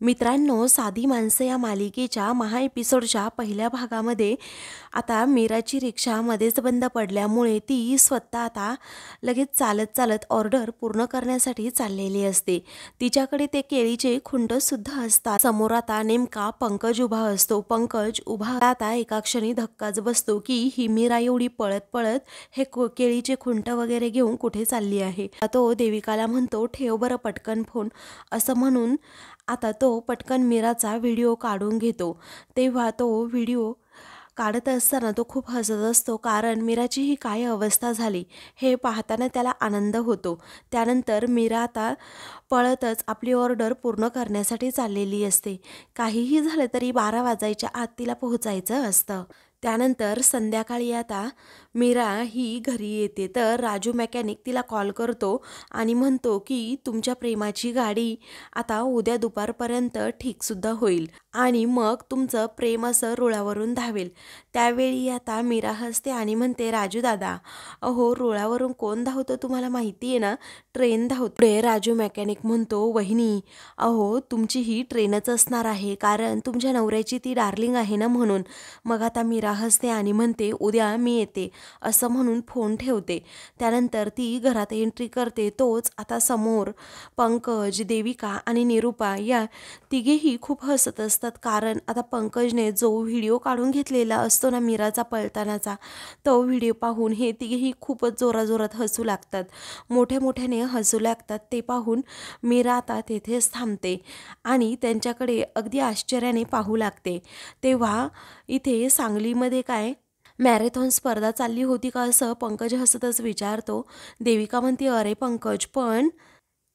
मित्रांनो, साधी माणसं या मालिकेच्या महा एपिसोडच्या पहिल्या भागामध्ये आता मीराची रिक्षा मध्येच बंद पडल्यामुळे ती स्वतः आता लगेच चालत चालत ऑर्डर पूर्ण करण्यासाठी चाललेली असते। तिच्याकडे ते केळीचे खुंट सुद्धा असतात। समोर आता नेमका पंकज उभा असतो। पंकज उभा आता एका क्षणी धक्काच बसतो की ही मीरा एवढी पळत पळत हे केळीचे खुंट वगैरे घेऊन कुठे चालली आहे। तो देविकाला म्हणतो, ठेव बरं पटकन फोन, असं म्हणून आता तो पटकन मीराचा व्हिडिओ काढून घेतो। तेव्हा तो व्हिडिओ काढत असताना तो खूप हसत असतो, कारण मीराची ही काय अवस्था झाली हे पाहताना त्याला आनंद होतो। त्यानंतर मीरा आता पळतच आपली ऑर्डर पूर्ण करण्यासाठी चाललेली असते। काहीही झालं तरी 12 वाजायच्या आत तिला पोहोचायचं असतं। त्यानंतर संध्याकाळी आता मीरा ही घरी येते तर राजू मेकॅनिक तिला कॉल करतो आणि म्हणतो की तुमच्या प्रेमाची गाडी आता उद्या दुपारपर्यंत ठीकसुद्धा होईल आणि मग तुमचं प्रेम असं रुळावरून धावेल। त्यावेळी आता मीरा हसते आणि म्हणते, राजू दादा, अहो रुळावरून कोण धावतं तुम्हाला माहिती आहे ना, ट्रेन धावते। राजू मेकॅनिक म्हणतो, वहिनी अहो तुमची ही ट्रेनच असणार आहे, कारण तुमच्या नवऱ्याची ती डार्लिंग आहे ना म्हणून। मग आता मीरा हसते आणि म्हणते, उद्या मी येते, असं म्हणून फोन ठेवते। त्यानंतर ती घरात एंट्री करते। तोच आता समोर पंकज, देविका आणि निरूपा या तिघेही खूप हसत असतात, कारण आता पंकजने जो व्हिडिओ काढून घेतलेला असतो ना मीराचा पळतानाचा, तो व्हिडिओ पाहून हे तिघेही खूपच जोराजोरात हसू लागतात, मोठ्या मोठ्याने हसू लागतात। ते पाहून मीरा आता तेथेच थांबते आणि त्यांच्याकडे अगदी आश्चर्याने पाहू लागते। तेव्हा इथे सांगलीमध्ये काय मॅरेथॉन स्पर्धा चालली होती का, असं पंकज हसतच विचारतो। देविका म्हणते, अरे पंकज, पण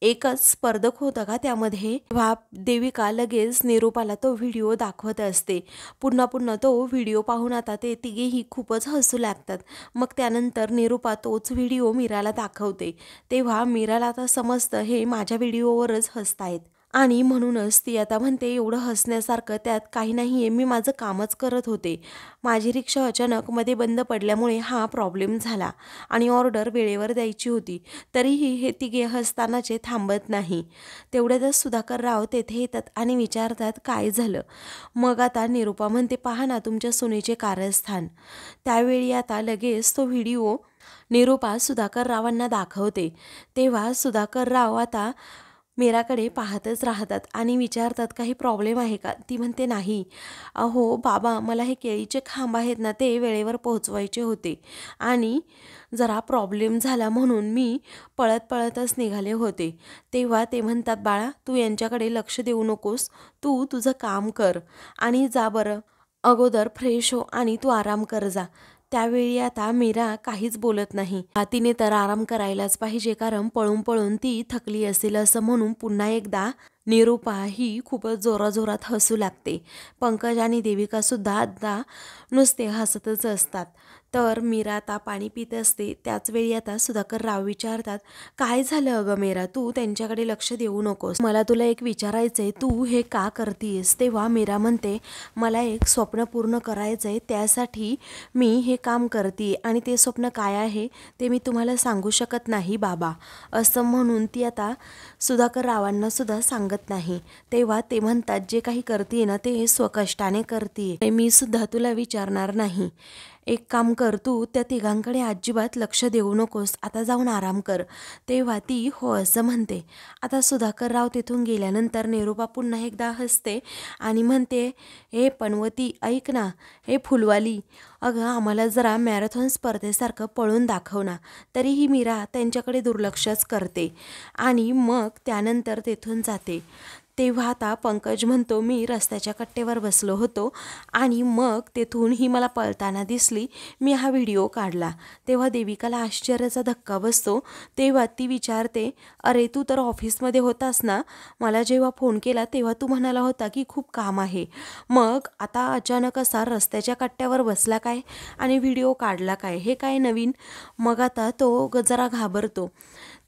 एकच स्पर्धक होता का त्यामध्ये? तेव्हा देविका लगेच निरूपाला तो व्हिडिओ दाखवत असते। पुन्हा पुन्हा तो व्हिडिओ पाहून आता ते तिघेही खूपच हसू लागतात। मग त्यानंतर निरूपा तोच व्हिडिओ मीराला दाखवते। तेव्हा मीराला आता समजतं हे माझ्या व्हिडिओवरच हसतायत आणि म्हणूनच ती आता म्हणते, एवढं हसण्यासारखं त्यात काही नाही आहे, मी माझं कामच करत होते। माझी रिक्षा अचानक मध्ये बंद पडल्यामुळे हा प्रॉब्लेम झाला आणि ऑर्डर वेळेवर द्यायची होती। तरीही हे तिघे हसतानाचे थांबत नाही। तेवढ्यातच सुधाकरराव तेथे येतात आणि विचारतात, काय झालं? मग आता निरूपा म्हणते, पहा ना तुमच्या सुनेचे कारस्थान। त्यावेळी आता लगेच तो व्हिडिओ निरूपा सुधाकररावांना दाखवते। तेव्हा सुधाकरराव आता मीराकडे पाहतच राहतात आणि विचारतात, काही प्रॉब्लेम आहे का? ती म्हणते, नाही अहो बाबा, मला हे केळीचे खांब आहेत ना ते वेळेवर पोहोचवायचे होते आणि जरा प्रॉब्लेम झाला म्हणून मी पळत पळतच निघाले होते। तेव्हा ते म्हणतात, बाळा तू यांच्याकडे लक्ष देऊ नकोस, तू तुझं काम कर आणि जा बरं, अगोदर फ्रेश हो आणि तू आराम कर जा। त्यावेळी आता मीरा काहीच बोलत नाही। तिने तर आराम करायलाच पाहिजे, कारण पळून पळून ती थकली असेल, असं म्हणून पुन्हा एकदा निरूपा ही खूपच जोराजोरात हसू लागते। पंकज आणि देविका सुद्धा आता नुसते हसतच असतात। तर मीरा आता पाणी पित असते। त्याच वेळी आता सुधाकरराव विचारतात, काय झालं अगं मीरा, तू त्यांच्याकडे लक्ष देऊ नकोस, मला तुला एक विचारायचंय, तू हे का करतीयस? तेव्हा मीरा म्हणते, मला एक स्वप्न पूर्ण करायचंय, त्यासाठी मी हे काम करते आणि ते स्वप्न काय आहे ते मी तुम्हाला सांगू शकत नाही बाबा, असं म्हणून ती आता सुधाकररावांना सुद्धा सांगत नाही। तेव्हा ते म्हणतात, जे काही करते ना ते स्वकष्टाने करते, मी सुद्धा तुला विचारणार नाही। एक काम कर, तू त्या तिघांकडे अजिबात लक्ष देऊ नकोस, आता जाऊन आराम कर। तेव्हा ती हो असं म्हणते। आता सुधाकरराव तिथून गेल्यानंतर निरूपा पुन्हा एकदा हसते आणि म्हणते, हे पनवती ऐक ना, हे फुलवाली, अगं आम्हाला जरा मॅरेथॉन स्पर्धेसारखं पळून दाखव ना। तरीही मीरा त्यांच्याकडे दुर्लक्षच करते आणि मग त्यानंतर तेथून जाते। तेव्हा आता पंकज म्हणतो, मी रस्त्याच्या कट्टेवर बसलो होतो आणि मग तेथून ही मला पळताना दिसली, मी हा व्हिडिओ काढला। तेव्हा देविकाला आश्चर्याचा धक्का बसतो। तेव्हा ती विचारते, अरे तू तर ऑफिसमध्ये होतास ना, मला जेव्हा फोन केला तेव्हा तू म्हणाला होता की खूप काम आहे, मग आता अचानक असा रस्त्याच्या कट्ट्यावर बसला काय आणि व्हिडिओ काढला काय, हे काय नवीन? मग आता तो जरा घाबरतो।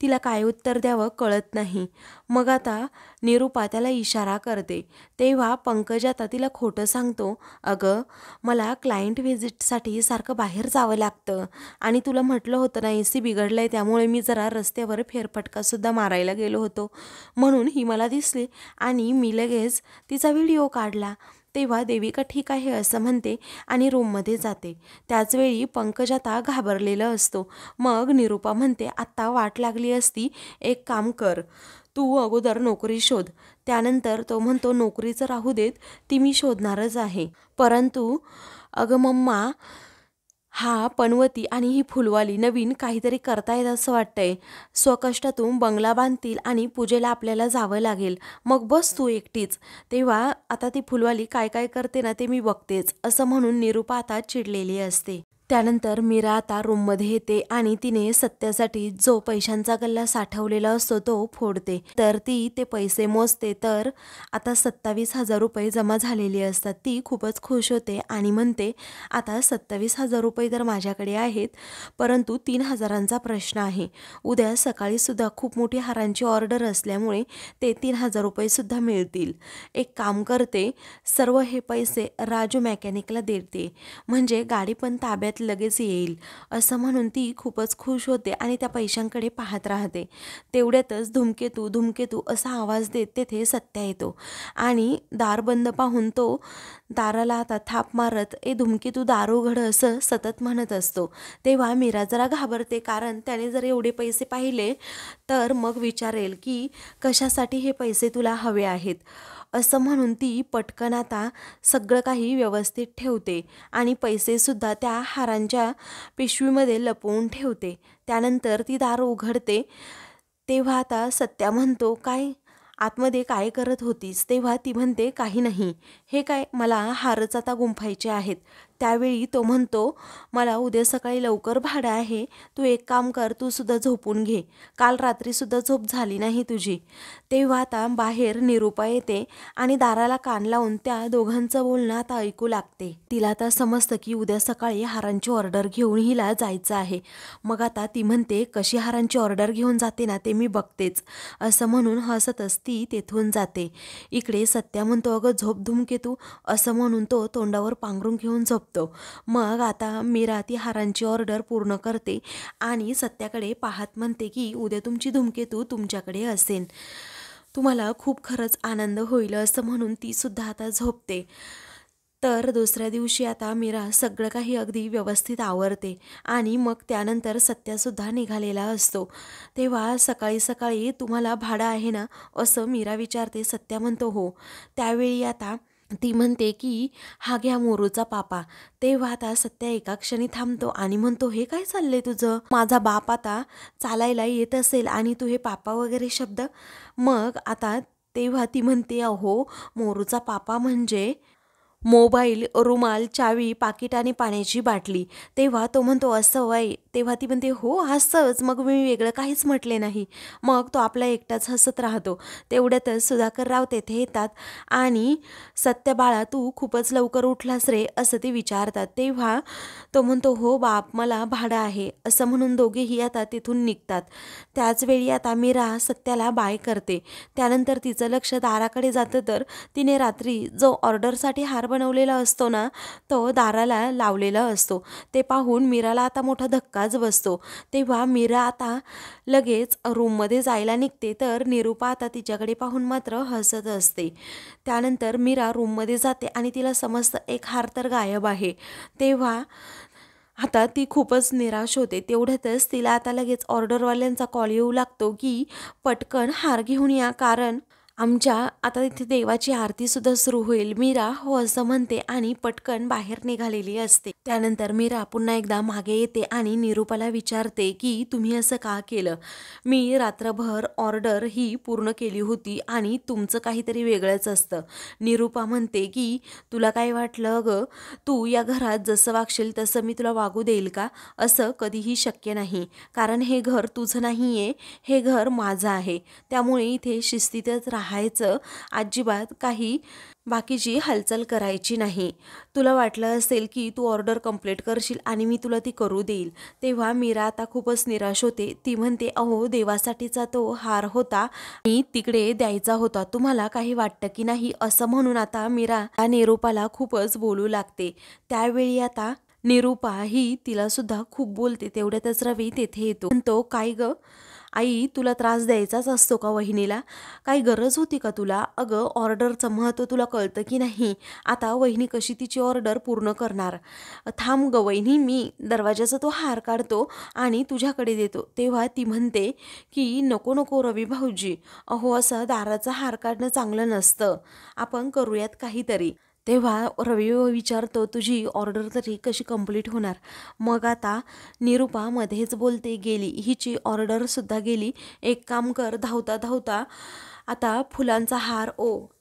तिला काय उत्तर द्यावं कळत नाही. मग आता निरूपा त्याला इशारा करते. तेव्हा पंकज आता तिला खोटं सांगतो. अगं, मला क्लायंट व्हिजिटसाठी सारखं बाहेर जावं लागतं आणि तुला म्हटलं होतं ना AC बिघडलंय, त्यामुळे मी जरा रस्त्यावर फेरफटकासुद्धा मारायला गेलो होतो, म्हणून ही मला दिसली आणि मी लगेच तिचा व्हिडिओ काढला. तेव्हा देविका ठीक आहे असं म्हणते आणि रूममध्ये जाते. त्याचवेळी पंकज आता घाबरलेला असतो. मग निरूपा म्हणते, आत्ता वाट लागली असती, एक काम कर, तू अगोदर नोकरी शोध. त्यानंतर तो म्हणतो, नोकरीचं राहू देत, ती मी शोधणारच आहे, परंतु अगं मम्मा, हा पनवती आणि ही फुलवाली नवीन काहीतरी करतायत असं वाटतंय. स्वकष्टातून बंगला बांधतील आणि पूजेला आपल्याला जावं लागेल. मग बस तू एकटीच. तेव्हा आता ती फुलवाली काय काय करते ना ते मी बघतेच, असं म्हणून निरूपा आता चिडलेली असते. त्यानंतर मीरा आता रूममध्ये येते आणि तिने सत्यासाठी जो पैशांचा गल्ला साठवलेला असतो तो फोडते. तर ती ते पैसे मोजते. तर आता 27,000 रुपये जमा झालेले असतात. ती खूपच खुश होते आणि म्हणते, आता 27,000 रुपये तर माझ्याकडे आहेत, परंतु 3,000चा प्रश्न आहे. उद्या सकाळीसुद्धा खूप मोठी हारांची ऑर्डर असल्यामुळे ते 3,000 रुपयेसुद्धा मिळतील. एक काम करते, सर्व हे पैसे राजू मेकॅनिकला देते, म्हणजे गाडी पण ताब्यात लगेच येईल, असं म्हणून ती खूपच खुश होते आणि त्या पैशांकडे पाहत राहते. तेवढ्यातच धुमकेतू धुमकेतू असा आवाज देत तेथे सत्या येतो आणि दार बंद पाहून तो दाराला आता थाप मारत, ए धुमकेतू दार उघड, असं सतत म्हणत असतो. तेव्हा मीरा जरा घाबरते, कारण त्याने जर एवढे पैसे पाहिले तर मग विचारेल की कशासाठी हे पैसे तुला हवे आहेत, असं म्हणून ती पटकन आता सगळं काही व्यवस्थित ठेवते आणि पैसेसुद्धा त्या हारांच्या पिशवीमध्ये लपवून ठेवते. त्यानंतर ती दार उघडते. तेव्हा आता सत्या म्हणतो, काय आतमध्ये काय करत होतीस? तेव्हा ती म्हणते, काही नाही, हे काय, मला हारच आता गुंफायचे आहेत. त्यावेळी तो म्हणतो, मला उद्या सकाळी लवकर भाडं आहे, तू एक काम कर, तू सुद्धा झोपून घे, काल रात्रीसुद्धा झोप झाली नाही तुझी. तेव्हा आता बाहेर निरूपा येते आणि दाराला कान लावून त्या दोघांचं बोलणं आता ऐकू लागते. तिला आता समजतं की उद्या सकाळी हारांची ऑर्डर घेऊन हिला जायचं आहे. मग आता ती म्हणते, कशी हारांची ऑर्डर घेऊन जाते ना ते मी बघतेच, असं म्हणून हसतच ती तेथून जाते. इकडे सत्या म्हणतो, अगं झोप धुमकेतू, असं म्हणून तो तोंडावर पांघरून घेऊन झोपतो. मग आता मीरा ती हारांची ऑर्डर पूर्ण करते आणि सत्याकडे पाहत म्हणते की उद्या तुमची धुमकेतू तुमच्याकडे असेल, तुम्हाला खूप खरंच आनंद होईल, असं म्हणून ती सुद्धा आता झोपते. तर दुसऱ्या दिवशी आता मीरा सगळं काही अगदी व्यवस्थित आवरते आणि मग त्यानंतर सत्यासुद्धा निघालेला असतो. तेव्हा सकाळी सकाळी तुम्हाला भाडं आहे ना, असं मीरा विचारते. सत्या म्हणतो, हो. त्यावेळी आता ती म्हणते की हा घ्या मोरूचा पापा. तेव्हा आता सत्या एका क्षणी थांबतो आणि म्हणतो, हे काय चाललंय तुझं? माझा बाप आता चालायला येत असेल आणि तू हे पापा वगैरे शब्द. मग आता तेव्हा ती म्हणते, अहो, मोरूचा पापा म्हणजे मोबाईल, रुमाल, चावी, पाकिट आणि पाण्याची बाटली. तेव्हा तो म्हणतो, असं वय? तेव्हा ती म्हणते, हो असंच, मग मी वेगळं काहीच म्हटले नाही. मग तो आपला एकटाच हसत राहतो. तेवढ्यातच सुधाकरराव तेथे येतात आणि सत्य बाळा, तू खूपच लवकर उठलास रे, असं ते विचारतात. तेव्हा तो म्हणतो, हो बाप, मला भाडं आहे, असं म्हणून दोघेही आता तिथून निघतात. त्याचवेळी आता मीरा सत्याला बाय करते. त्यानंतर तिचं लक्ष दाराकडे जातं. तर तिने रात्री जो ऑर्डरसाठी हार बनवलेला असतो ना, तो दाराला लावलेला असतो. ते पाहून मीराला आता मोठा धक्काच बसतो. तेव्हा मीरा आता लगेच रूममध्ये जायला निघते. तर निरूपा आता तिच्याकडे पाहून मात्र हसत असते. त्यानंतर मीरा रूममध्ये जाते आणि तिला समजतं एक हार तर गायब आहे. तेव्हा आता ती खूपच निराश होते. तेवढ्यातच तिला आता लगेच ऑर्डरवाल्यांचा कॉल येऊ लागतो की पटकन हार घेऊन या, कारण आमच्या आता इथे देवाची आरतीसुद्धा सुरू होईल. मीरा हो असं म्हणते आणि पटकन बाहेर निघालेली असते. त्यानंतर मीरा पुन्हा एकदा मागे येते आणि निरूपाला विचारते की तुम्ही असं का केलं? मी रात्रभर ऑर्डर ही पूर्ण केली होती आणि तुमचं काहीतरी वेगळंच असतं. निरूपा म्हणते की तुला काय वाटलं ग? तू या घरात जसं वागशील तसं मी तुला वागू देईल का? असं कधीही शक्य नाही, कारण हे घर तुझं नाही आहे, हे घर माझं आहे. त्यामुळे इथे शिस्तीतच राहा. राहायचं, अजिबात काही बाकीची हालचाल करायची नाही. तुला वाटलं असेल की तू ऑर्डर कंप्लीट करशील आणि मी तुला ती करू देईल. तेव्हा मीरा आता खूपच निराश होते. ती म्हणते, अहो देवासाठीचा तो हार होता आणि तिकडे द्यायचा होता, तुम्हाला काही वाटतं की नाही, असं म्हणून आता मीरा निरूपाला खूपच बोलू लागते. त्यावेळी आता निरूपा ही तिला सुद्धा खूप बोलते. तेवढ्यातच रवी तेथे येतो. म्हणतो, काय ग आई, तुला त्रास द्यायचाच असतो का वहिनीला? काही गरज होती का तुला? अगं ऑर्डरचं महत्त्व तुला कळतं की नाही? आता वहिनी कशी तिची ऑर्डर पूर्ण करणार? थांब ग वहिनी, मी दरवाजाचा तो हार काढतो आणि तुझ्याकडे देतो. तेव्हा ती म्हणते की नको नको रवी भाऊजी, अहो असं दाराचा हार काढणं चांगलं नसतं, आपण करूयात काहीतरी. तेव्हा रवी विचारतो, तुझी ऑर्डर तरी कशी कंप्लीट होणार? मग आता निरूपा मध्येच बोलते, गेली हिची ऑर्डरसुद्धा गेली. एक काम कर, धावता धावता आता फुलांचा हार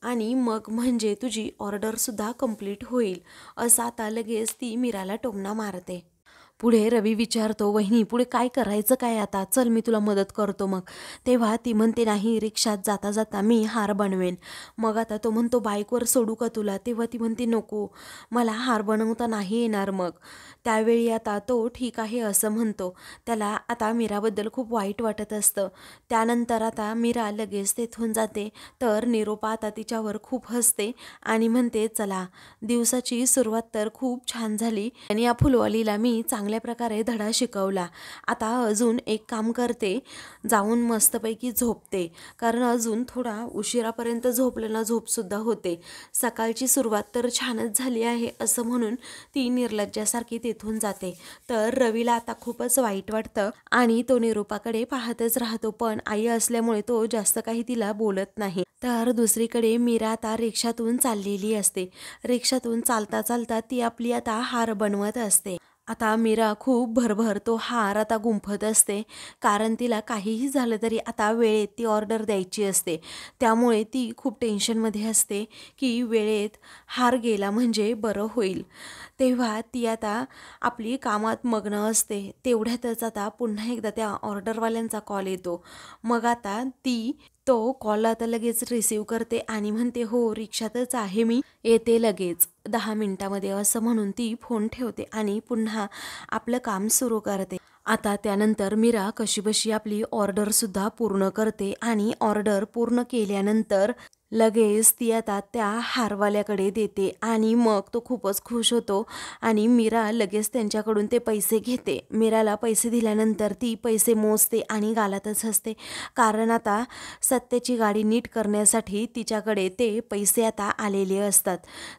आणि मग म्हणजे तुझी ऑर्डरसुद्धा कंप्लीट होईल. असं आता लगेच ती मीराला टोमणा मारते. पुढे रवी विचारतो, वहिनी पुढे काय करायचं काय आता? चल मी तुला मदत करतो मग. तेव्हा ती म्हणते, नाही, रिक्षात जाता जाता मी हार बनवेन. मग आता तो म्हणतो, बाईकवर सोडू का तुला? तेव्हा ती म्हणते, नको, मला हार बनवता नाही येणार. मग त्यावेळी आता तो ठीक आहे असं म्हणतो. त्याला आता मीराबद्दल खूप वाईट वाटत असतं. त्यानंतर आता मीरा लगेच तेथून जाते. तर निरोपा आता तिच्यावर खूप हसते आणि म्हणते, चला, दिवसाची सुरुवात तर खूप छान झाली आणि या फुलवालीला मी चांगल्या प्रकारे धडा शिकवला. आता अजून एक काम करते, जाऊन मस्तपैकी झोपते, कारण अजून थोडा उशिरापर्यंत झोपलं ना झोपसुद्धा होते. सकाळची सुरुवात तर छानच झाली आहे असं म्हणून ती निर्लज्जासारखी तेथून जाते. तर रवीला आता खूपच वाईट वाटतं आणि तो निरूपाकडे पाहतच राहतो, पण आई असल्यामुळे तो जास्त काही तिला बोलत नाही. तर दुसरीकडे मीरा आता रिक्षातून चाललेली असते. रिक्षातून चालता चालता ती आपली आता हार बनवत असते. आता मीरा खूप भरभर तो हार आता गुंफत असते, कारण तिला काहीही झालं तरी आता वेळेत ती ऑर्डर द्यायची असते. त्यामुळे ती खूप टेन्शनमध्ये असते की वेळेत हार गेला म्हणजे बरं होईल. तेव्हा ती आता आपली कामात मग्न असते. तेवढ्यातच आता पुन्हा एकदा त्या ऑर्डरवाल्यांचा कॉल येतो. मग आता ती तो कॉल आता लगेच रिसीव करते आणि म्हणते, हो रिक्षातच आहे मी, येते लगेच 10 मिनिटामध्ये, असं म्हणून ती फोन ठेवते आणि पुन्हा आपलं काम सुरू करते. आता त्यानंतर मीरा कशीबशी आपली ऑर्डरसुद्धा पूर्ण करते आणि ऑर्डर पूर्ण केल्यानंतर लगेच ती आता त्या हारवाल्याकडे देते आणि मग तो खूपच खुश होतो आणि मीरा लगेच त्यांच्याकडून ते पैसे घेते. मीराला पैसे दिल्यानंतर ती पैसे मोजते आणि गालातच हसते, कारण आता सत्याची गाडी नीट करण्यासाठी तिच्याकडे ते पैसे आता आलेले असतात.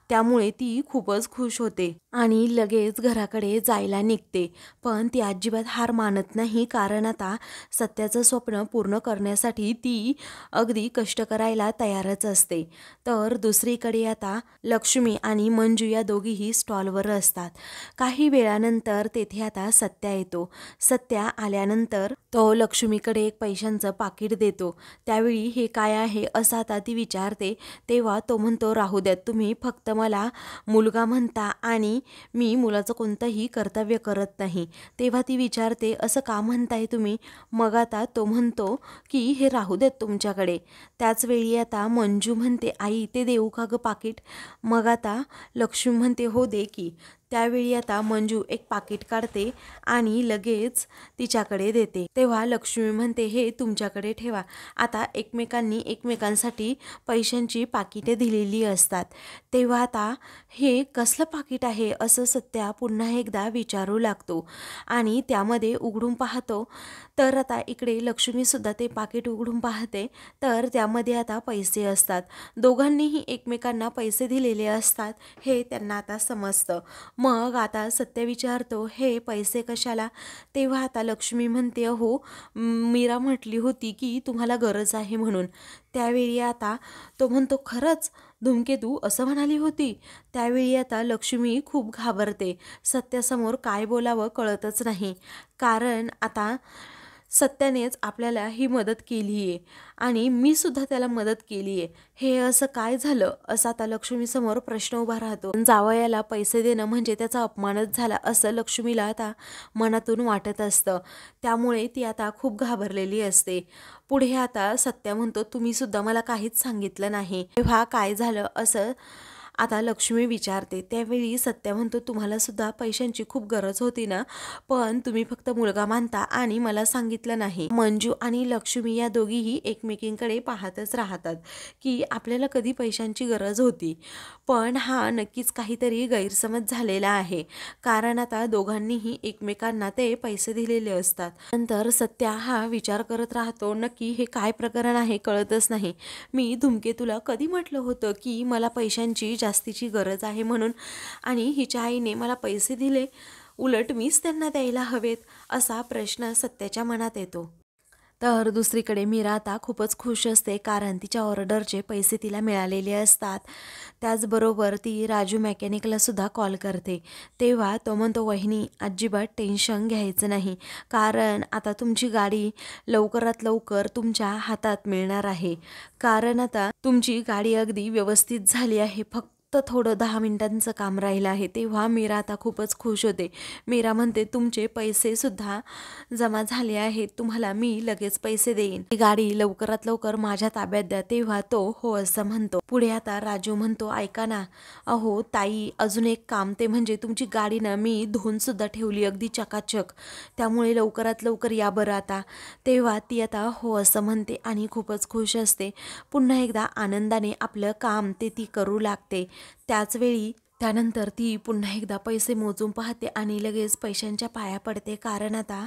त्यामुळे ती खूपच खुश होते आणि लगेच घराकडे जायला निघते. पण ती अजिबात हार मानत नाही, कारण आता सत्याचं स्वप्न पूर्ण करण्यासाठी ती अगदी कष्ट करायला तयारच असते. तर दुसरीकडे आता लक्ष्मी आणि मंजू या दोघीही स्टॉलवर असतात. काही वेळानंतर तेथे आता सत्या येतो. सत्या आल्यानंतर तो लक्ष्मीकडे एक पैशांचं पाकिट देतो. त्यावेळी हे काय आहे असं आता ती विचारते. तेव्हा तो म्हणतो, राहू द्यात, तुम्ही फक्त मला मुलगा म्हणता आणि मी मुलाचं कोणतंही कर्तव्य करत नाही. तेव्हा ती विचारते, असं का म्हणताय तुम्ही? मग आता तो म्हणतो की हे राहू देत तुमच्याकडे. त्याच वेळी आता मंजू म्हणते, आई ते देऊ का ग पाकिट? मग आता लक्ष्मी म्हणते, हो दे की. त्यावेळी आता मंजू एक पाकिट काढते आणि लगेच तिच्याकडे देते. तेव्हा लक्ष्मी म्हणते, हे तुमच्याकडे ठेवा. आता एकमेकांनी एकमेकांसाठी पैशांची पाकिटे दिलेली असतात. तेव्हा आता हे कसलं पाकिट आहे असं सत्या पुन्हा एकदा विचारू लागतो आणि त्यामध्ये उघडून पाहतो. तर आता इकडे लक्ष्मीसुद्धा ते पाकिट उघडून पाहते. तर त्यामध्ये आता पैसे असतात. दोघांनीही एकमेकांना पैसे दिलेले असतात हे त्यांना आता समजतं. मग आता सत्य विचारतो, हे पैसे कशाला? तेव्हा आता लक्ष्मी म्हणते, हो मीरा म्हटली होती की तुम्हाला गरज आहे म्हणून. त्यावेळी आता तो म्हणतो, खरंच धूमकेतू असं म्हणाली होती? त्यावेळी आता लक्ष्मी खूप घाबरते. सत्यासमोर काय बोलावं कळतच नाही, कारण आता सत्यानेच आपल्याला ही मदत केली आहे आणि मी सुद्धा त्याला मदत केली आहे, हे असं काय झालं असा आता लक्ष्मीसमोर प्रश्न उभा राहतो. जावयाला पैसे देणं म्हणजे त्याचा अपमानच झाला असं लक्ष्मीला आता मनातून वाटत असतं. त्यामुळे ती आता खूप घाबरलेली असते. पुढे आता सत्या म्हणतो, तुम्ही सुद्धा मला काहीच सांगितलं नाही, तेव्हा काय झालं असं आता लक्ष्मी विचारते. त्यावेळी सत्या म्हणतो, तुम्हाला सुद्धा पैशांची खूप गरज होती ना, पण तुम्ही फक्त मुलगा मानता आणि मला सांगितलं नाही. मंजू आणि लक्ष्मी या दोघीही एकमेकींकडे पाहतच राहतात की आपल्याला कधी पैशांची गरज होती, पण हा नक्कीच काहीतरी गैरसमज झालेला आहे, कारण आता दोघांनीही एकमेकांना ते पैसे दिलेले असतात. नंतर सत्या हा विचार करत राहतो, नक्की हे काय प्रकरण आहे कळतच नाही. मी धूमकेतूला कधी म्हटलं होतं की मला पैशांची जास्तीची गरज आहे म्हणून, आणि हिच्या आईने मला पैसे दिले, उलट मीच त्यांना द्यायला हवेत, असा प्रश्न सत्याच्या मनात येतो. तर दुसरीकडे मीरा आता खूपच खुश असते, कारण तिच्या ऑर्डरचे पैसे तिला मिळालेले असतात. त्याचबरोबर ती राजू मेकॅनिकला सुद्धा कॉल करते. तेव्हा तो म्हणतो, वहिनी अजिबात टेन्शन घ्यायचं नाही, कारण आता तुमची गाडी लवकरात लवकर तुमच्या हातात मिळणार आहे, कारण आता तुमची गाडी अगदी व्यवस्थित झाली आहे, फक्त थोडं 10 मिनिटांचं काम राहिलं आहे. तेव्हा मीरा आता खूपच खुश होते. मीरा म्हणते, तुमचे पैसे सुद्धा जमा झाले आहेत, तुम्हाला मी लगेच पैसे देईन, ही गाडी लवकरात लवकर माझ्या ताब्यात द्या. तेव्हा तो हो असं म्हणतो. पुढे आता राजू म्हणतो, ऐका ना, अहो ताई, अजून एक काम, ते म्हणजे तुमची गाडी ना मी धुवून सुद्धा ठेवली अगदी चकाचक, त्यामुळे लवकरात लवकर या बरं आता. तेव्हा ती आता हो असं म्हणते आणि खूपच खुश असते. पुन्हा एकदा आनंदाने आपलं काम ती करू लागते. त्याचवेळी त्यानंतर ती पुन्हा एकदा पैसे मोजून पाहते आणि लगेच पैशांच्या पाया पडते, कारण आता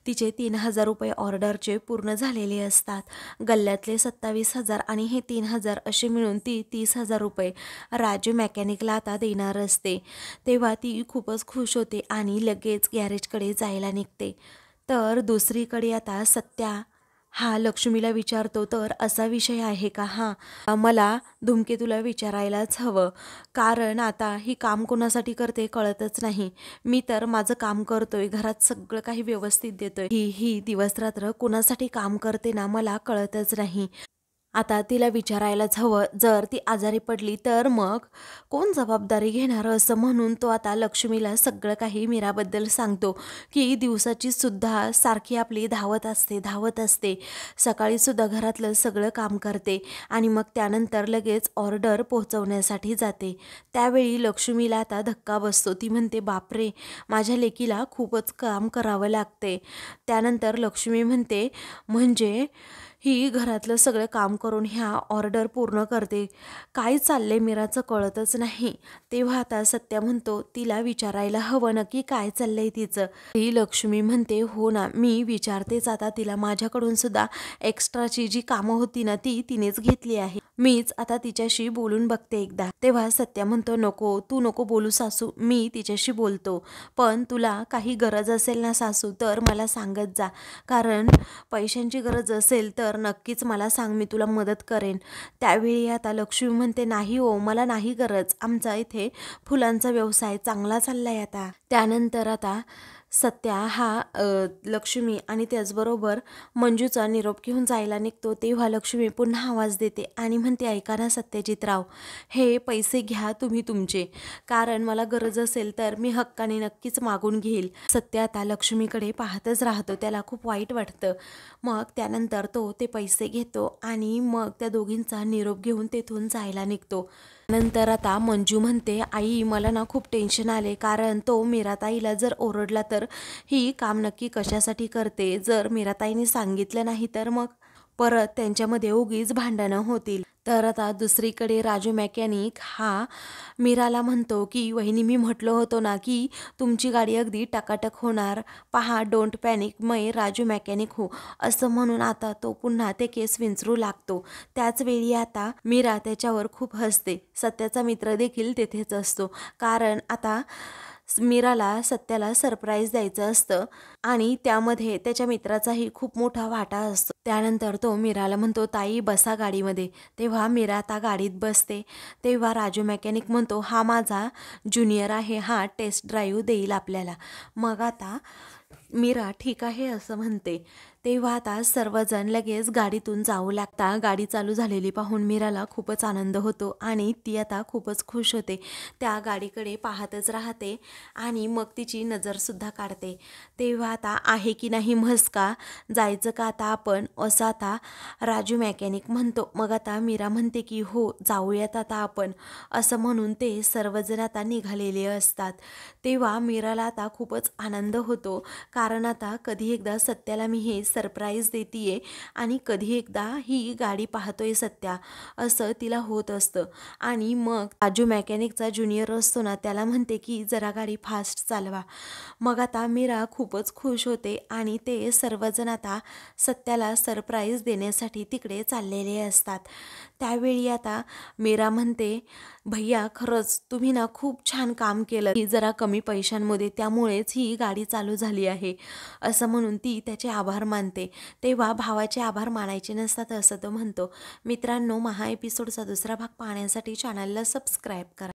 तिचे 3,000 रुपये ऑर्डरचे पूर्ण झालेले असतात. गल्ल्यातले 27,000 आणि हे 3,000 असे मिळून ती 30,000 रुपये राजू मेकॅनिकला आता देणार असते. तेव्हा ती खूपच खुश होते आणि लगेच गॅरेजकडे जायला निघते. तर दुसरीकडे आता सत्या हा लक्ष्मीला विचारतो, तर असा विषय आहे का? हां, मला धूमकेतूला विचारायलाच हवं, कारण आता ही काम कोणासाठी करते कळतच नाही. मी तर माझं काम करतोय, घरात सगळं काही व्यवस्थित देतोय, ही दिवसरात्र कोणासाठी काम करते ना मला कळतच नाही. आता तिला विचारायलाच हवं, जर ती आजारी पडली तर मग कोण जबाबदारी घेणार, असं म्हणून तो आता लक्ष्मीला सगळं काही मीराबद्दल सांगतो की दिवसाची सुद्धा सारखी आपली धावत असते, सकाळी सुद्धा घरातलं सगळं काम करते आणि मग त्यानंतर लगेच ऑर्डर पोहोचवण्यासाठी जाते. त्यावेळी लक्ष्मीला आता धक्का बसतो. ती म्हणते, बापरे, माझ्या लेकीला खूपच काम करावं लागते. त्यानंतर लक्ष्मी म्हणते, म्हणजे ही घरातलं सगळं काम करून ह्या ऑर्डर पूर्ण करते, काय चाललंय मीराचं कळतच नाही. तेव्हा आता सत्या म्हणतो, तिला विचारायला हवं नक्की काय चाललंय तिचं. ही लक्ष्मी म्हणते, हो ना, मी विचारतेच आता तिला, माझ्याकडून सुद्धा एक्स्ट्राची जी कामं होती ना ती तिनेच घेतली आहे, मीच आता तिच्याशी बोलून बघते एकदा. तेव्हा सत्या म्हणतो, नको, तू नको बोलू सासू, मी तिच्याशी बोलतो, पण तुला काही गरज असेल ना सासू तर मला सांगत जा, कारण पैशांची गरज असेल तर नक्कीच मला सांग, मी तुला मदत करेन. त्यावेळी आता लक्ष्मी म्हणते, नाही हो, मला नाही गरज, आमचा इथे फुलांचा व्यवसाय चांगला चाललाय आता. त्यानंतर आता सत्या हा लक्ष्मी आणि त्याचबरोबर मंजूचा निरोप घेऊन जायला निघतो. तेव्हा लक्ष्मी पुन्हा आवाज देते आणि म्हणते, ऐका ना सत्यजितराव, हे पैसे घ्या तुम्ही तुमचे, कारण मला गरज असेल तर मी हक्काने नक्कीच मागून घेईल. सत्य आता लक्ष्मीकडे पाहतच राहतो, त्याला खूप वाईट वाटतं. मग त्यानंतर तो ते पैसे घेतो आणि मग त्या दोघींचा निरोप घेऊन तेथून जायला निघतो. नंतर आता मंजू म्हणते, आई, मला ना खूप टेन्शन आले, कारण तो मीराताईला जर ओरडला तर ही काम नक्की कशासाठी करते, जर मीराताईने सांगितलं नाही तर मग परत त्यांच्यामध्ये उगीच भांडणं होतील. तर आता दुसरीकडे राजू मेकॅनिक हा मीराला म्हणतो की, वहिनी, मी म्हटलं होतं ना की तुमची गाडी अगदी टकाटक होणार, पहा, डोंट पॅनिक, मै राजू मेकॅनिक हो, असं म्हणून आता तो पुन्हा ते केस विंचरू लागतो. त्याच वेळी आता मीरा त्याच्यावर खूप हसते. सत्याचा मित्र देखील तेथेच असतो, कारण आता मीराला सत्याला सरप्राईज द्यायचं असतं आणि त्यामध्ये त्याच्या मित्राचाही खूप मोठा वाटा असतो. त्यानंतर तो मीराला म्हणतो, ताई, बसा गाडीमध्ये. तेव्हा मीरा आता गाडीत बसते. तेव्हा राजू मेकॅनिक म्हणतो, हा माझा ज्युनियर आहे, हा टेस्ट ड्राईव्ह देईल आपल्याला. मग आता मीरा ठीक आहे असं म्हणते. तेव्हा आता सर्वजण लगेच गाडीतून जाऊ लागता. गाडी चालू झालेली पाहून मीराला खूपच आनंद होतो आणि ती आता खूपच खुश होते. त्या गाडीकडे पाहतच राहते आणि मग तिची नजरसुद्धा काढते. तेव्हा आता आहे की नाही म्हस्का, जायचं का आता आपण, असं आता राजू मेकॅनिक म्हणतो. मग आता मीरा म्हणते की हो जाऊयात आता आपण, असं म्हणून ते सर्वजण आता निघालेले असतात. तेव्हा मीराला आता खूपच आनंद होतो, कारण आता कधी एकदा सत्याला मी हे सरप्राईज देतीये आणि कधी एकदा ही गाडी पाहतोय सत्या, असं तिला होत असतं. आणि मग राजू मेकॅनिकचा ज्युनियर असतो ना, त्याला म्हणते की जरा गाडी फास्ट चालवा. मग आता मीरा खूपच खुश होते आणि ते सर्वजण आता सत्याला सरप्राईज देण्यासाठी तिकडे चाललेले असतात. त्यावेळी आता मीरा म्हणते, भैया खरंच तुम्ही ना खूप छान काम केलं, की जरा कमी पैशांमध्ये, त्यामुळेच ही गाडी चालू झाली आहे, असं म्हणून ती त्याचे आभार मानते. तेव्हा भावाचे आभार मानायचे नसतात असं तो म्हणतो. मित्रांनो, महा एपिसोडचा दुसरा भाग पाहण्यासाठी चॅनलला सबस्क्राईब करा.